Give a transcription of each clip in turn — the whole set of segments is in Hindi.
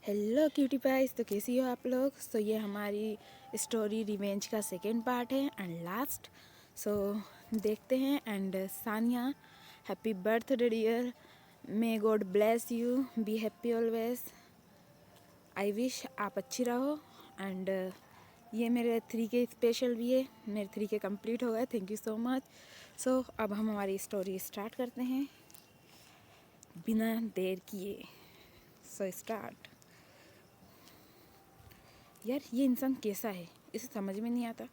हेलो क्यूटी पाइस, तो कैसी हो आप लोग। सो ये हमारी स्टोरी रिवेंज का सेकेंड पार्ट है एंड लास्ट। सो देखते हैं। And Sania, happy birthday dear, may God bless you, be happy always. I wish आप अच्छी रहो। एंड ये मेरे 3K स्पेशल भी है, मेरे 3K कंप्लीट हो गए। Thank you so much. So अब हम हमारी स्टोरी स्टार्ट करते हैं बिना देर किए। So start. यार ये इंसान कैसा है, इसे समझ में नहीं आता।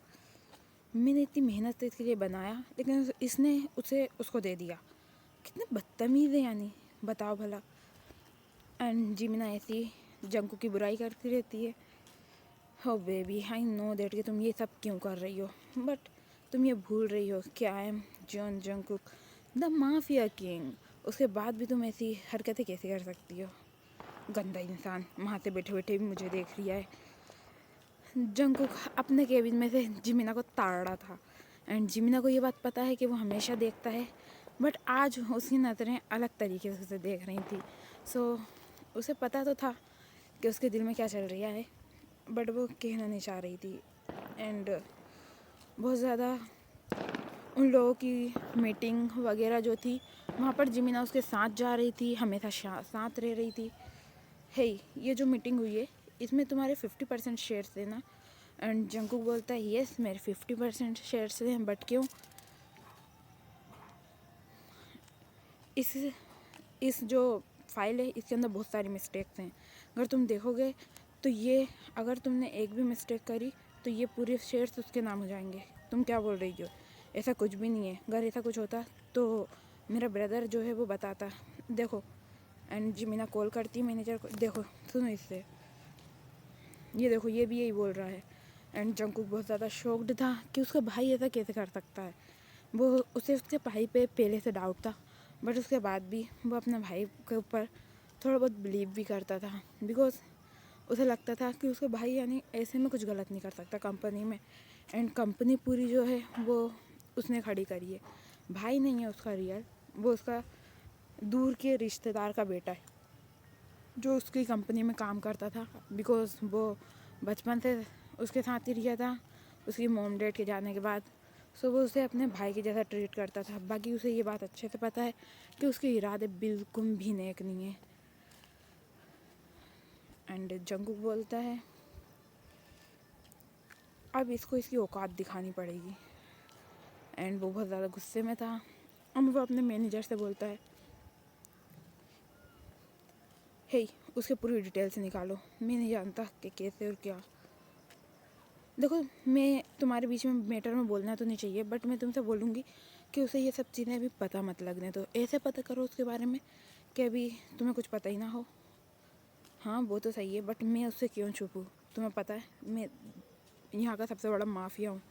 मैंने इतनी मेहनत से इसके लिए बनाया, लेकिन इसने उसको दे दिया। कितने बदतमीज़ है यानी, बताओ भला। एंड जिमिना ऐसी जंकू की बुराई करती रहती है। हो बेबी, आई नो दैट कि तुम ये सब क्यों कर रही हो, बट तुम ये भूल रही हो कि I am John Jungkook, the mafia king. उसके बाद भी तुम ऐसी हरकतें कैसे कर सकती हो। गंदा इंसान वहाँ से बैठे बैठे भी मुझे देख रहा है। जंकुक अपने केबिन में से जिमिना को ताड़ रहा था एंड जिमिना को ये बात पता है कि वो हमेशा देखता है, बट आज उसकी नज़रें अलग तरीके से उसे देख रही थी। सो उसे पता तो था कि उसके दिल में क्या चल रहा है, बट वो कहना नहीं चाह रही थी। एंड बहुत ज़्यादा उन लोगों की मीटिंग वगैरह जो थी, वहाँ पर जिमिना उसके साथ जा रही थी, हमेशा साथ रह रही थी। हे, ये जो मीटिंग हुई है इसमें तुम्हारे 50% शेयर्स देना। एंड जंकुक बोलता है यस मेरे 50% शेयर्स हैं, बट क्यों। इस जो फाइल है इसके अंदर बहुत सारी मिस्टेक्स हैं। अगर तुम देखोगे तो ये, अगर तुमने एक भी मिस्टेक करी तो ये पूरे शेयर्स उसके नाम हो जाएंगे। तुम क्या बोल रही हो, ऐसा कुछ भी नहीं है। अगर ऐसा कुछ होता तो मेरा ब्रदर जो है वो बताता। देखो, एंड जिमिना कॉल करती मैनेजर को, देखो सुनो इससे, ये देखो ये भी यही बोल रहा है। एंड जंकुक बहुत ज़्यादा शॉक्ड था कि उसका भाई ऐसा कैसे कर सकता है। वो उसे उसके भाई पे पहले से डाउट था, बट उसके बाद भी वो अपने भाई के ऊपर थोड़ा बहुत बिलीव भी करता था, बिकॉज उसे लगता था कि उसका भाई यानी ऐसे में कुछ गलत नहीं कर सकता कंपनी में। एंड कंपनी पूरी जो है वो उसने खड़ी करी है। भाई नहीं है उसका रियल, वो उसका दूर के रिश्तेदार का बेटा है जो उसकी कंपनी में काम करता था, बिकॉज वो बचपन से उसके साथ ही रहा था उसकी मॉम डैड के जाने के बाद। सो वो उसे अपने भाई के जैसा ट्रीट करता था। बाकी उसे ये बात अच्छे से पता है कि उसके इरादे बिल्कुल भी नेक नहीं है। एंड जंकुक बोलता है अब इसको इसकी औकात दिखानी पड़ेगी। एंड वो बहुत ज़्यादा गुस्से में था। अब वो अपने मैनेजर से बोलता है हे, उसके पूरी डिटेल्स निकालो, मैं नहीं जानता कि कैसे और क्या। देखो, मैं तुम्हारे बीच में मैटर में बोलना तो नहीं चाहिए, बट मैं तुमसे बोलूँगी कि उसे ये सब चीज़ें अभी पता मत लगने दो। ऐसे पता करो उसके बारे में कि अभी तुम्हें कुछ पता ही ना हो। हाँ वो तो सही है, बट मैं उससे क्यों छुपूँ। तुम्हें पता है मैं यहाँ का सबसे बड़ा माफिया हूँ।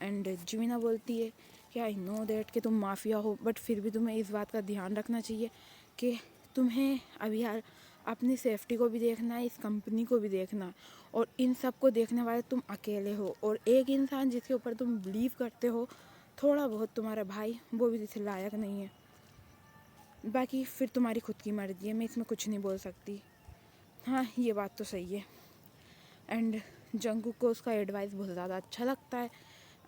एंड जिमिना बोलती है कि आई नो दैट कि तुम माफिया हो, बट फिर भी तुम्हें इस बात का ध्यान रखना चाहिए कि तुम्हें अभी यार अपनी सेफ्टी को भी देखना है, इस कंपनी को भी देखना है, और इन सब को देखने वाले तुम अकेले हो। और एक इंसान जिसके ऊपर तुम बिलीव करते हो थोड़ा बहुत, तुम्हारा भाई, वो भी इसे लायक नहीं है। बाकी फिर तुम्हारी खुद की मर्जी है, मैं इसमें कुछ नहीं बोल सकती। हाँ ये बात तो सही है। एंड जंकुक को उसका एडवाइस बहुत ज़्यादा अच्छा लगता है।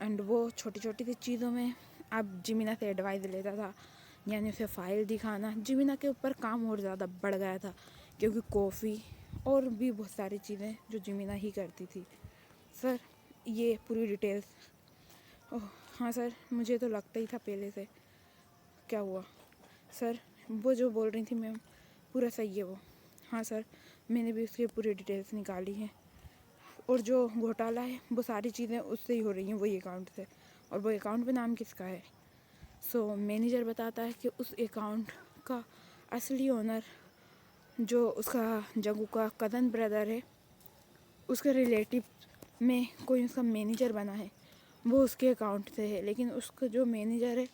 एंड वो छोटी छोटी सी चीज़ों में अब जिमिना से एडवाइस लेता था, यानी उसे फाइल दिखाना। जिमिना के ऊपर काम और ज़्यादा बढ़ गया था, क्योंकि कॉफ़ी और भी बहुत सारी चीज़ें जो जिमिना ही करती थी। सर ये पूरी डिटेल्स। ओह हाँ सर, मुझे तो लगता ही था पहले से। क्या हुआ सर, वो जो बोल रही थी मैम पूरा सही है वो। हाँ सर, मैंने भी उसकी पूरी डिटेल्स निकाली हैं, और जो घोटाला है वो सारी चीज़ें उससे ही हो रही हैं, वही अकाउंट से। और वो अकाउंट पे नाम किसका है। सो मैनेजर बताता है कि उस अकाउंट का असली ओनर जो उसका जग्गू का कज़न ब्रदर है, उसके रिलेटिव में कोई उसका मैनेजर बना है, वो उसके अकाउंट से है। लेकिन उसका जो मैनेजर है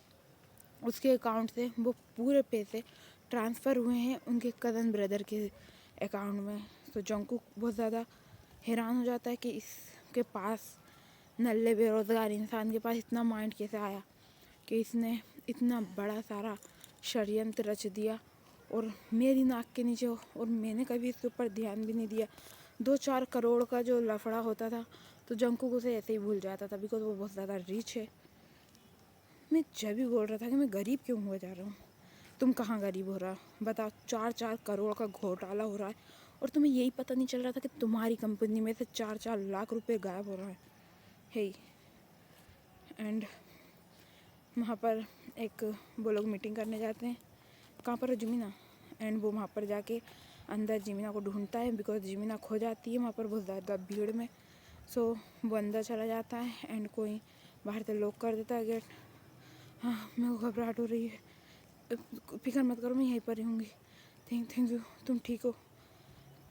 उसके अकाउंट से वो पूरे पैसे ट्रांसफ़र हुए हैं उनके कज़न ब्रदर के अकाउंट में। तो जंकुक बहुत ज़्यादा हैरान हो जाता है कि इसके पास, नल्ले बेरोज़गार इंसान के पास इतना माइंड कैसे आया कि इसने इतना बड़ा सारा षड्यंत्र रच दिया और मेरी नाक के नीचे हो, और मैंने कभी इसके ऊपर ध्यान भी नहीं दिया। 2-4 करोड़ का जो लफड़ा होता था तो जंकुक उसे ऐसे ही भूल जाता था, बिकॉज वो बहुत ज़्यादा रिच है। मैं जब भी बोल रहा था कि मैं गरीब क्यों हुआ जा रहा हूँ, तुम कहाँ गरीब हो रहा, बताओ। 4-4 करोड़ का घोटाला हो रहा है और तुम्हें यही पता नहीं चल रहा था कि तुम्हारी कंपनी में से 4-4 लाख रुपए गायब हो रहा है। हे एंड वहाँ पर एक वो लोग मीटिंग करने जाते हैं। कहाँ पर है जिमिना? एंड वो वहाँ पर जाके अंदर जिमिना को ढूंढता है, बिकॉज जिमिना खो जाती है वहाँ पर बहुत ज़्यादा भीड़ में। सो वो अंदर चला जाता है एंड कोई बाहर से लॉक कर देता है गेट। हाँ, मेरे को घबराहट हो रही है, फिक्र मत करो, मैं यहीं पर रहूँगी। थैंक यू, तुम ठीक हो?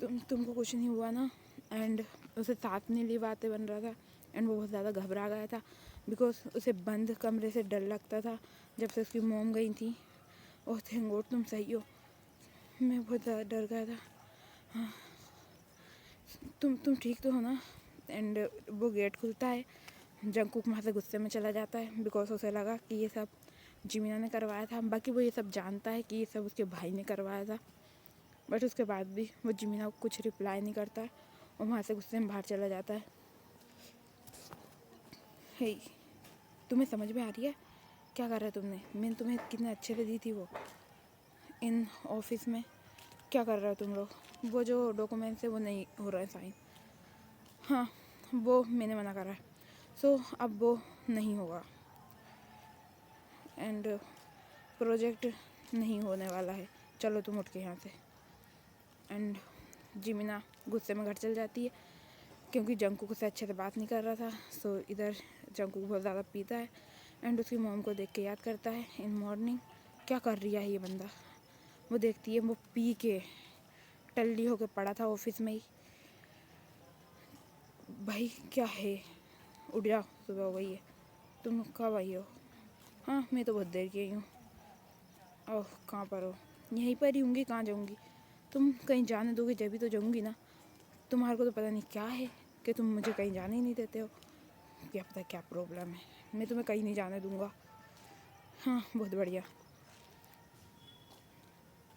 तुमको कुछ नहीं हुआ ना? एंड उसे साथ नहीं ली बातें बन रहा था एंड वो बहुत ज़्यादा घबरा गया था, बिकॉज उसे बंद कमरे से डर लगता था जब से उसकी मोम गई थी। ओह थैंक गॉड तुम सही हो। मैं बहुत ज़्यादा डर गया था। हाँ, तुम ठीक तो हो ना? एंड वो गेट खुलता है। जंकुक वहाँ से गुस्से में चला जाता है, बिकॉज उसे लगा कि ये सब जिमिना ने करवाया था। बाकी वो ये सब जानता है कि ये सब उसके भाई ने करवाया था, बट उसके बाद भी वो जिमिना को कुछ रिप्लाई नहीं करता है और वहाँ से गुस्से में बाहर चला जाता है। हे, तुम्हें समझ में आ रही है क्या कर रहा है तुमने? मैंने तुम्हें कितने अच्छे से दी थी वो इन ऑफिस में। क्या कर रहे हो तुम लोग? वो जो डॉक्यूमेंट्स है वो नहीं हो रहा है साइन। हाँ, वो मैंने मना करा है, सो अब वो नहीं होगा एंड प्रोजेक्ट नहीं होने वाला है। चलो तुम उठ के यहाँ से। एंड जिमिना गुस्से में घर चल जाती है, क्योंकि जंकुक उससे अच्छे से बात नहीं कर रहा था। सो इधर जंकुक बहुत ज़्यादा पीता है एंड उसकी मॉम को देख के याद करता है इन मॉर्निंग क्या कर रही है ये बंदा। वो देखती है वो पी के टल्ली होके पड़ा था ऑफिस में ही। भाई क्या है, उठ जाओ, सुबह हो गई है। तुम कब आई हो? हाँ, मैं तो बहुत देर की आई हूँ। ओह, कहाँ पर हो? यहीं पर ही होंगी, कहाँ जाऊँगी? तुम कहीं जाने दोगे जब भी तो जाऊँगी ना। तुम्हारे को तो पता नहीं क्या है कि तुम मुझे कहीं जाने ही नहीं देते हो। क्या पता क्या प्रॉब्लम है, मैं तुम्हें कहीं नहीं जाने दूँगा। हाँ, बहुत बढ़िया।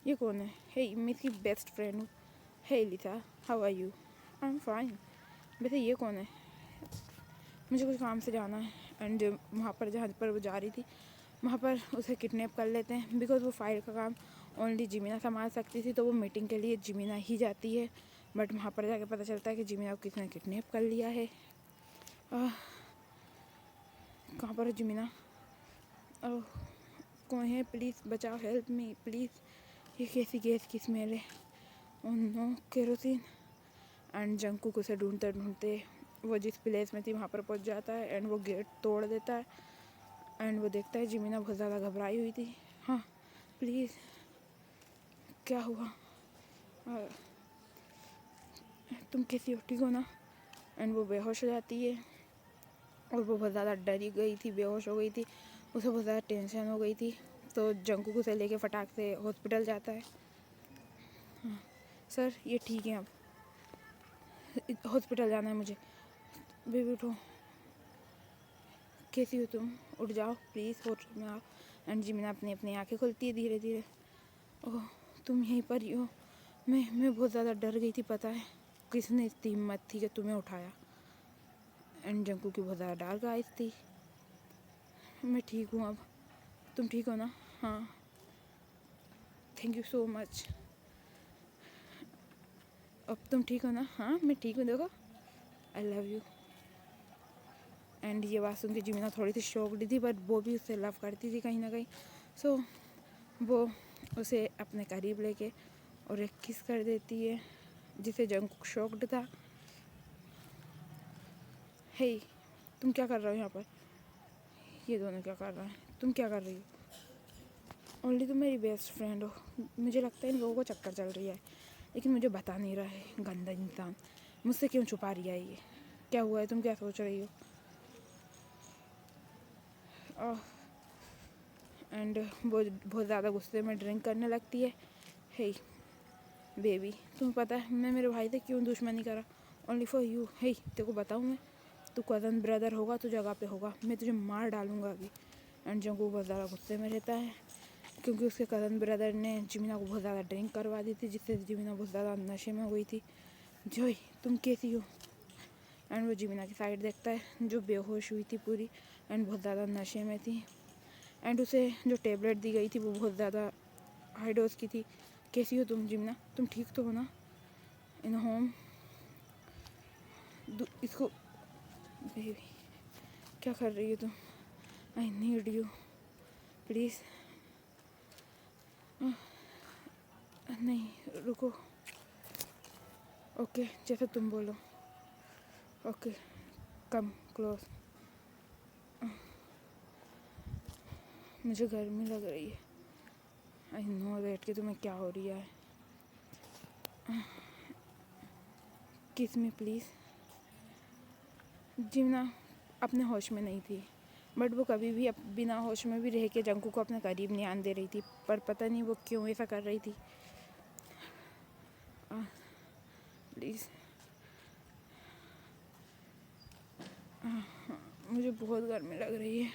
ये कौन है? हे, मैं इसकी बेस्ट फ्रेंड हूँ। Hey Lisa, how are you? I am fine. वैसे ये कौन है? मुझे कुछ काम से जाना है एंड वहाँ पर जहाँ पर वो जा रही थी वहाँ पर उसे किडनैप कर लेते हैं, बिकॉज वो फाइल का काम ओनली जिमिना संभाल सकती थी। तो वो मीटिंग के लिए जिमिना ही जाती है, बट वहाँ पर जाके पता चलता है कि जिमिना को किसने किडनैप कर लिया है। कहाँ पर है जिमिना? कौन है? प्लीज़ बचाओ, हेल्प मी प्लीज़। ये कैसी गैस की स्मेल है? Oh no, kerosene. And Jungkook उसे ढूंढते ढूंढते वो जिस प्लेस में थी वहाँ पर पहुँच जाता है एंड वो गेट तोड़ देता है एंड वो देखता है जिमिना बहुत ज़्यादा घबराई हुई थी। हाँ प्लीज़, क्या हुआ? तुम कैसी हो, ठीक हो ना? एंड वो बेहोश हो जाती है और वो बहुत ज़्यादा डरी गई थी, बेहोश हो गई थी, उसे बहुत ज़्यादा टेंशन हो गई थी। तो जंकुक उसे लेके फटाक से हॉस्पिटल जाता है। हाँ सर, ये ठीक है, अब हॉस्पिटल जाना है मुझे। बेबी उठो, कैसी हो तुम? उठ जाओ प्लीज़, होटल में आओ। एंड जिमिना अपनी अपनी आँखें खुलती है धीरे धीरे। ओह, तुम यहीं पर ही हो? मैं बहुत ज़्यादा डर गई थी, पता है। किसने इतनी हिम्मत थी कि तुम्हें उठाया? एंड जंकू की बहुत ज़्यादा डार्क आइज थी। मैं ठीक हूँ अब, तुम ठीक हो ना? हाँ, थैंक यू सो मच। अब तुम ठीक हो ना? हाँ मैं ठीक हूँ, देखो आई लव यू। एंड ये बात सुन के जिमिना थोड़ी सी शॉक्ड थी, बट वो भी उससे लव करती थी कहीं ना कहीं। सो वो उसे अपने करीब लेके और एक किस कर देती है, जिसे जंकुक शॉक्ड था। हे, तुम क्या कर रहे हो यहाँ पर? ये दोनों क्या कर रहे हैं? तुम क्या कर रही हो? ओनली तुम मेरी बेस्ट फ्रेंड हो। मुझे लगता है इन लोगों को चक्कर चल रही है, लेकिन मुझे बता नहीं रहा है। गंदा इंसान, मुझसे क्यों छुपा रही है ये? क्या हुआ है? तुम क्या सोच रही हो? एंड वो बहुत ज़्यादा गुस्से में ड्रिंक करने लगती है। हे बेबी, तुम्हें पता है मैं मेरे भाई से क्यों दुश्मनी करा? Only for you. हे, तेरे को बताऊँ मैं? तू कज़न ब्रदर होगा तो जगह पे होगा, मैं तुझे मार डालूंगा अभी। एंड जंकू बहुत ज़्यादा गुस्से में रहता है क्योंकि उसके कज़न ब्रदर ने जिमिना को बहुत ज़्यादा ड्रिंक करवा दी थी, जिससे जिमिना बहुत ज़्यादा नशे में हुई थी। जोई तुम कैसी हो? एंड वो जिमिना की साइड देखता है जो बेहोश हुई थी पूरी एंड बहुत ज़्यादा नशे में थी। एंड उसे जो टेबलेट दी गई थी वो बहुत ज़्यादा हाई डोज की थी। कैसी हो तुम जिमिना? तुम ठीक तो हो ना? इन होम इसको बेबी क्या कर रही हो तुम? I need you please. नहीं रुको। ओके जैसे तुम बोलो। Okay come close. मुझे गर्मी लग रही है। आई नो दैट कि तुम्हें क्या हो रही है। किस मी प्लीज़। जिमिना अपने होश में नहीं थी, बट वो कभी भी बिना होश में भी रह के जंकू को अपने करीब नहीं आने दे रही थी, पर पता नहीं वो क्यों ऐसा कर रही थी। प्लीज़ मुझे बहुत गर्मी लग रही है।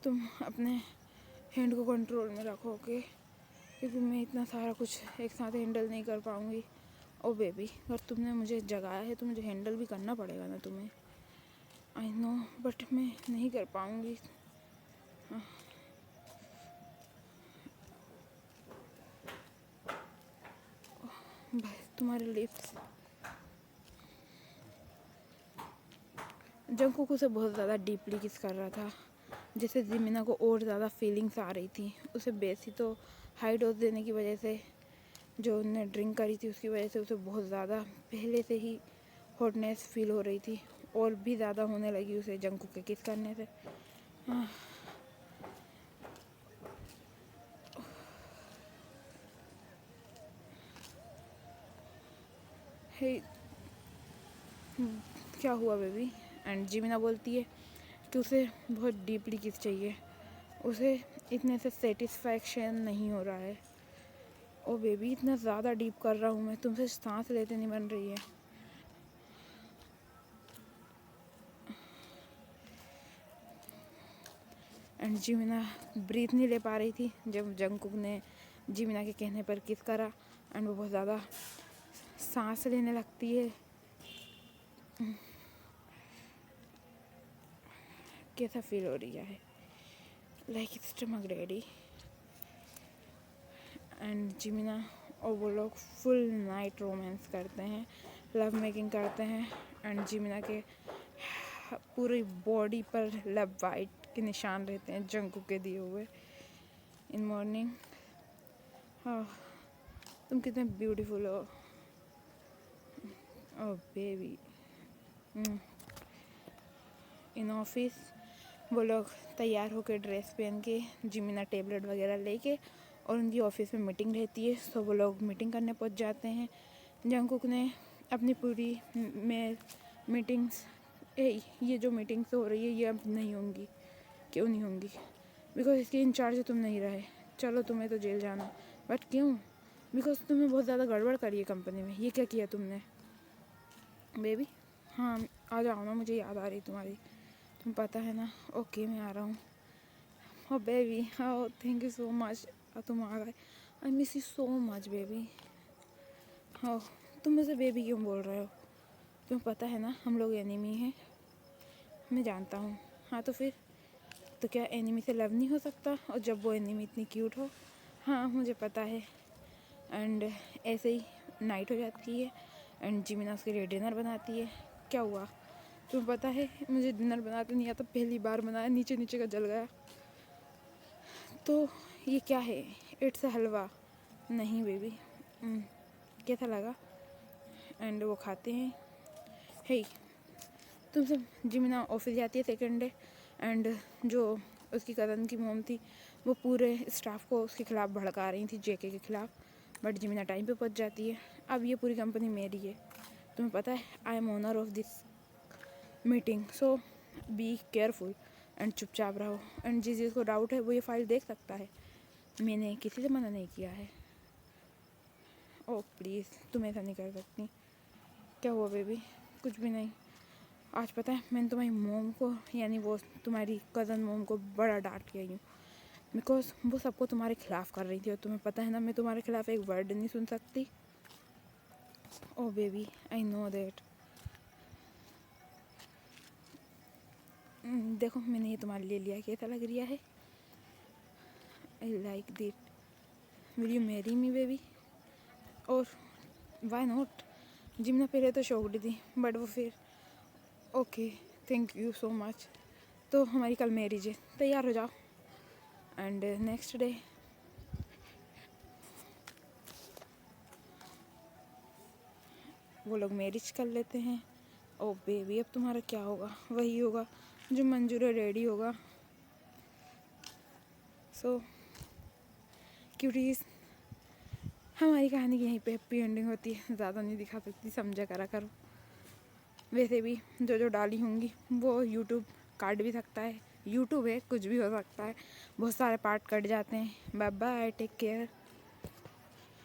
तुम अपने हैंड को कंट्रोल में रखो ओके, क्योंकि मैं इतना सारा कुछ एक साथ हैंडल नहीं कर पाऊँगी। ओ बेबी अगर तुमने मुझे जगाया है तो मुझे हैंडल भी करना पड़ेगा ना तुम्हें। आई नो बट मैं नहीं कर पाऊँगी। तुम्हारे लिप्स। जंकुक उसे बहुत ज़्यादा डीपली किस कर रहा था, जिससे जिमिना को और ज़्यादा फीलिंग्स आ रही थी। उसे बेसी तो हाई डोज देने की वजह से, जो उन्होंने ड्रिंक करी थी उसकी वजह से उसे बहुत ज़्यादा पहले से ही हॉटनेस फील हो रही थी, और भी ज़्यादा होने लगी उसे जंकुक के किस करने से। हे क्या हुआ बेबी? एंड जिमिना बोलती है कि उसे बहुत डीपली किस चाहिए, उसे इतने से सेटिस्फैक्शन नहीं हो रहा है। ओ बेबी इतना ज़्यादा डीप कर रहा हूँ मैं, तुमसे सांस लेते नहीं बन रही है। एंड जिमिना ब्रीथ नहीं ले पा रही थी जब जंकुक ने जिमिना के कहने पर किस करा, एंड वो बहुत ज़्यादा सांस लेने लगती है। कैसा फील हो रही है? Like stomach ready. एंड जिमिना और वो लोग फुल नाइट रोमांस करते हैं, लव मेकिंग करते हैं। एंड जिमिना के पूरी बॉडी पर लव वाइट के निशान रहते हैं जंकुक के दिए हुए। इन मॉर्निंग तुम कितने ब्यूटीफुल हो। ओह बेबी। इन ऑफिस वो लोग तैयार होकर ड्रेस पहन के जिमिना टेबलेट वगैरह लेके, और उनकी ऑफिस में मीटिंग रहती है, तो वो लोग मीटिंग करने पहुंच जाते हैं। जंकुक ने अपनी पूरी में मीटिंग्स ये जो मीटिंग्स हो रही है ये अब नहीं होंगी। क्यों नहीं होंगी? बिकॉज इसके इंचार्ज तुम नहीं रहे, चलो तुम्हें तो जेल जाना। बट क्यों? बिकॉज तुमने बहुत ज़्यादा गड़बड़ करी है कंपनी में। ये क्या किया तुमने बेबी? हाँ आ जाओ ना, मुझे याद आ रही तुम्हारी, तुम पता है ना। ओके मैं आ रहा हूँ। ओ बेबी हाँ थैंक यू सो मच, तुम आ गए। I miss you so much baby. हाँ तुम मुझे बेबी क्यों बोल रहे हो? तुम्हें पता है ना हम लोग एनिमी हैं। मैं जानता हूँ। हाँ तो फिर तो क्या एनिमी से लव नहीं हो सकता? और जब वो एनिमी इतनी क्यूट हो। हाँ मुझे पता है। एंड ऐसे ही नाइट हो जाती है एंड जिमिना उसके लिए डिनर बनाती है। क्या हुआ? तुम्हें पता है मुझे डिनर बनाते नहीं आता, पहली बार बनाया, नीचे नीचे का जल गया। तो ये क्या है? इट्स हलवा। नहीं बेबी। कैसा लगा? एंड वो खाते हैं। हे तुम सब, जिमिना ऑफिस जाती है सेकेंड डे, एंड जो उसकी कज़न की मोम थी वो पूरे स्टाफ को उसके खिलाफ़ भड़का रही थी, जेके के खिलाफ़। बट जिमिना टाइम पे पहुंच जाती है। अब ये पूरी कंपनी मेरी है, तुम्हें पता है। I am owner of this meeting, so be careful and चुपचाप रहो। एंड जिस जिसको डाउट है वो ये फाइल देख सकता है, मैंने किसी से मना नहीं किया है। ओह प्लीज़ तुम ऐसा नहीं कर सकती। क्या हुआ बेबी? कुछ भी नहीं। आज पता है मैंने तुम्हारी मोम को, यानी वो तुम्हारी कज़न मोम को बड़ा डांट के आई हूँ, बिकॉज वो सबको तुम्हारे खिलाफ़ कर रही थी और तुम्हें पता है ना मैं तुम्हारे खिलाफ़ एक वर्ड नहीं सुन सकती। ओ बेबी आई नो दैट। देखो मैंने ये तुम्हारे लिए लिया, कैसा लग रहा है? I like it. Will you marry me baby? और वाई नॉट? जिमना पहले तो शौक थी बट वो फिर okay, thank you so much. तो हमारी कल मैरिज है, तैयार हो जाओ। एंड नेक्स्ट डे वो लोग मैरिज कर लेते हैं। ओ बेबी अब तुम्हारा क्या होगा? वही होगा जो मंजूर रेडी होगा। सो क्यूटीज, हमारी कहानी की यहीं पे हैप्पी एंडिंग होती है, ज़्यादा नहीं दिखा सकती, समझा करा करो। वैसे भी जो जो डाली होंगी वो यूट्यूब काट भी सकता है, यूट्यूब है, कुछ भी हो सकता है, बहुत सारे पार्ट कट जाते हैं। Bye bye, take care.